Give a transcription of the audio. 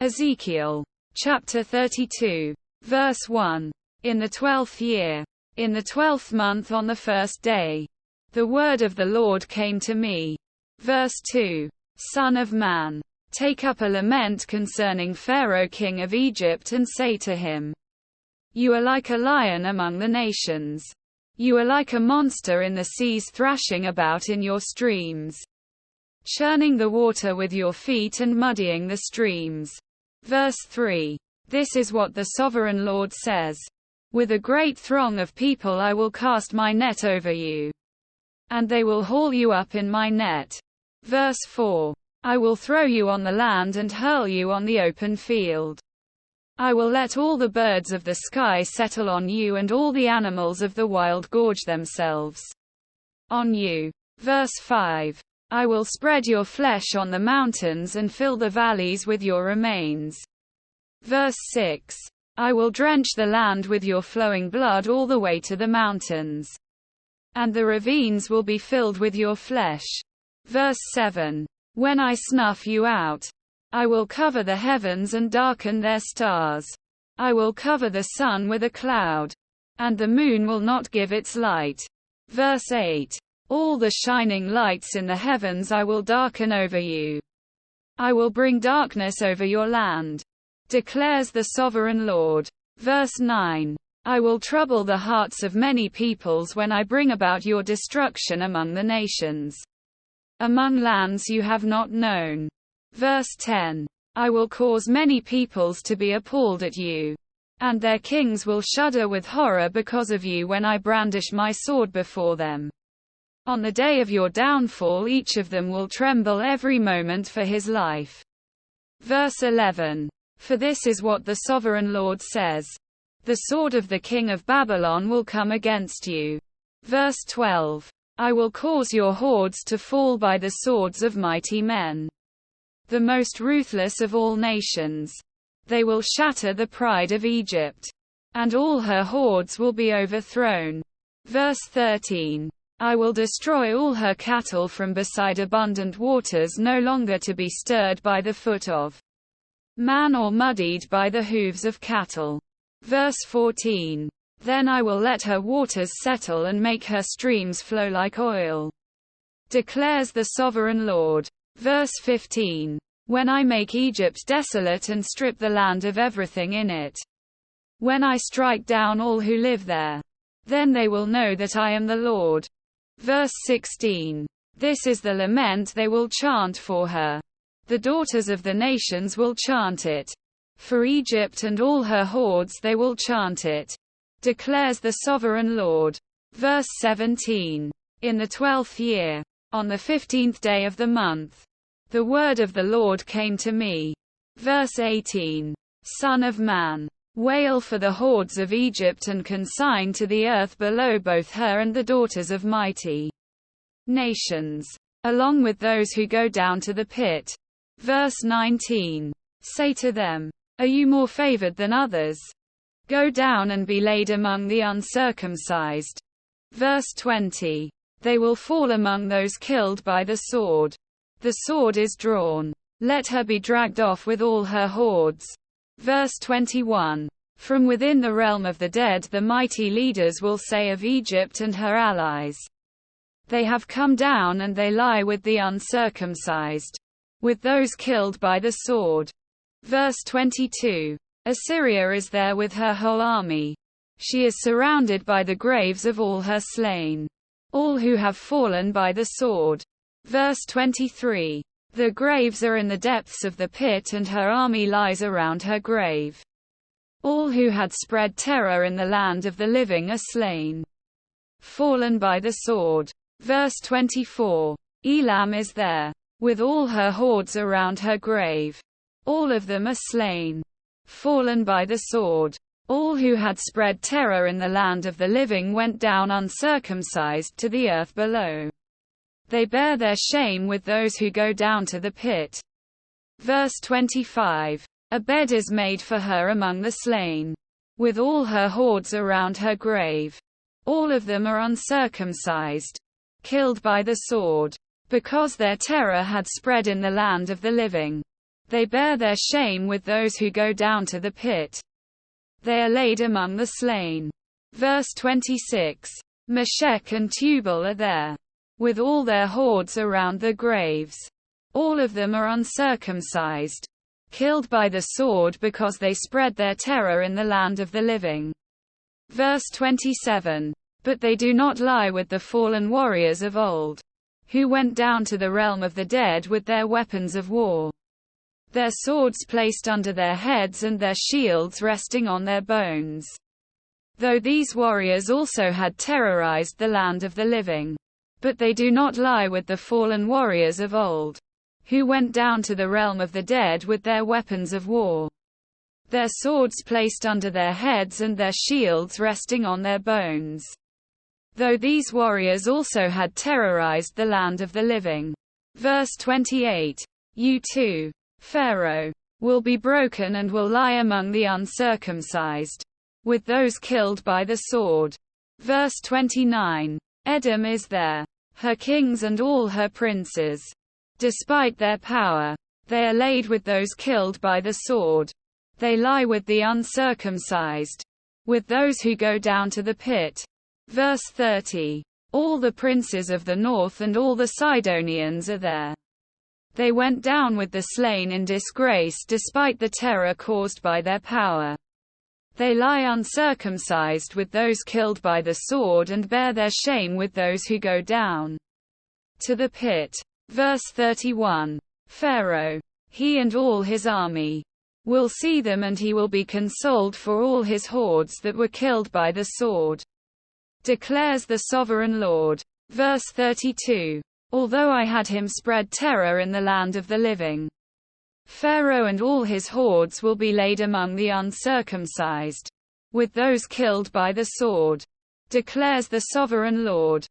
Ezekiel. Chapter 32. Verse 1. In the 12th year, in the 12th month on the first day, the word of the Lord came to me. Verse 2. Son of man, take up a lament concerning Pharaoh king of Egypt and say to him, you are like a lion among the nations. You are like a monster in the seas, thrashing about in your streams, churning the water with your feet and muddying the streams. Verse 3. This is what the sovereign Lord says. With a great throng of people I will cast my net over you, and they will haul you up in my net. Verse 4. I will throw you on the land and hurl you on the open field. I will let all the birds of the sky settle on you, and all the animals of the wild gorge themselves on you. Verse 5. I will spread your flesh on the mountains and fill the valleys with your remains. Verse 6. I will drench the land with your flowing blood all the way to the mountains, and the ravines will be filled with your flesh. Verse 7. When I snuff you out, I will cover the heavens and darken their stars. I will cover the sun with a cloud, and the moon will not give its light. Verse 8. All the shining lights in the heavens I will darken over you. I will bring darkness over your land, declares the sovereign Lord. Verse 9. I will trouble the hearts of many peoples when I bring about your destruction among the nations, among lands you have not known. Verse 10. I will cause many peoples to be appalled at you, and their kings will shudder with horror because of you when I brandish my sword before them. On the day of your downfall each of them will tremble every moment for his life. Verse 11. For this is what the sovereign Lord says. The sword of the king of Babylon will come against you. Verse 12. I will cause your hordes to fall by the swords of mighty men, the most ruthless of all nations. They will shatter the pride of Egypt, and all her hordes will be overthrown. Verse 13. I will destroy all her cattle from beside abundant waters, no longer to be stirred by the foot of man or muddied by the hooves of cattle. Verse 14. Then I will let her waters settle and make her streams flow like oil, declares the sovereign Lord. Verse 15. When I make Egypt desolate and strip the land of everything in it, when I strike down all who live there, then they will know that I am the Lord. Verse 16. This is the lament they will chant for her. The daughters of the nations will chant it. For Egypt and all her hordes they will chant it, declares the sovereign Lord. Verse 17. In the 12th year, on the 15th day of the month, the word of the Lord came to me. Verse 18. Son of man, wail for the hordes of Egypt and consign to the earth below both her and the daughters of mighty nations, along with those who go down to the pit. Verse 19. Say to them, are you more favored than others? Go down and be laid among the uncircumcised. Verse 20. They will fall among those killed by the sword. The sword is drawn. Let her be dragged off with all her hordes. Verse 21. From within the realm of the dead the mighty leaders will say of Egypt and her allies, they have come down and they lie with the uncircumcised, with those killed by the sword. Verse 22. Assyria is there with her whole army. She is surrounded by the graves of all her slain, all who have fallen by the sword. Verse 23. The graves are in the depths of the pit and her army lies around her grave. All who had spread terror in the land of the living are slain, fallen by the sword. Verse 24. Elam is there, with all her hordes around her grave. All of them are slain, fallen by the sword. All who had spread terror in the land of the living went down uncircumcised to the earth below. They bear their shame with those who go down to the pit. Verse 25. A bed is made for her among the slain, with all her hordes around her grave. All of them are uncircumcised, killed by the sword, because their terror had spread in the land of the living. They bear their shame with those who go down to the pit. They are laid among the slain. Verse 26. Meshech and Tubal are there, with all their hordes around the graves. All of them are uncircumcised, killed by the sword because they spread their terror in the land of the living. Verse 27. But they do not lie with the fallen warriors of old, who went down to the realm of the dead with their weapons of war, their swords placed under their heads and their shields resting on their bones. Though these warriors also had terrorized the land of the living. But they do not lie with the fallen warriors of old, who went down to the realm of the dead with their weapons of war, their swords placed under their heads and their shields resting on their bones. Though these warriors also had terrorized the land of the living. Verse 28. You too, Pharaoh, will be broken and will lie among the uncircumcised, with those killed by the sword. Verse 29. Edom is there, her kings and all her princes. Despite their power, they are laid with those killed by the sword. They lie with the uncircumcised, with those who go down to the pit. Verse 30. All the princes of the north and all the Sidonians are there. They went down with the slain in disgrace despite the terror caused by their power. They lie uncircumcised with those killed by the sword and bear their shame with those who go down to the pit. Verse 31. Pharaoh, he and all his army, will see them and he will be consoled for all his hordes that were killed by the sword, declares the sovereign Lord. Verse 32. Although I had him spread terror in the land of the living, Pharaoh and all his hordes will be laid among the uncircumcised, with those killed by the sword, declares the sovereign Lord.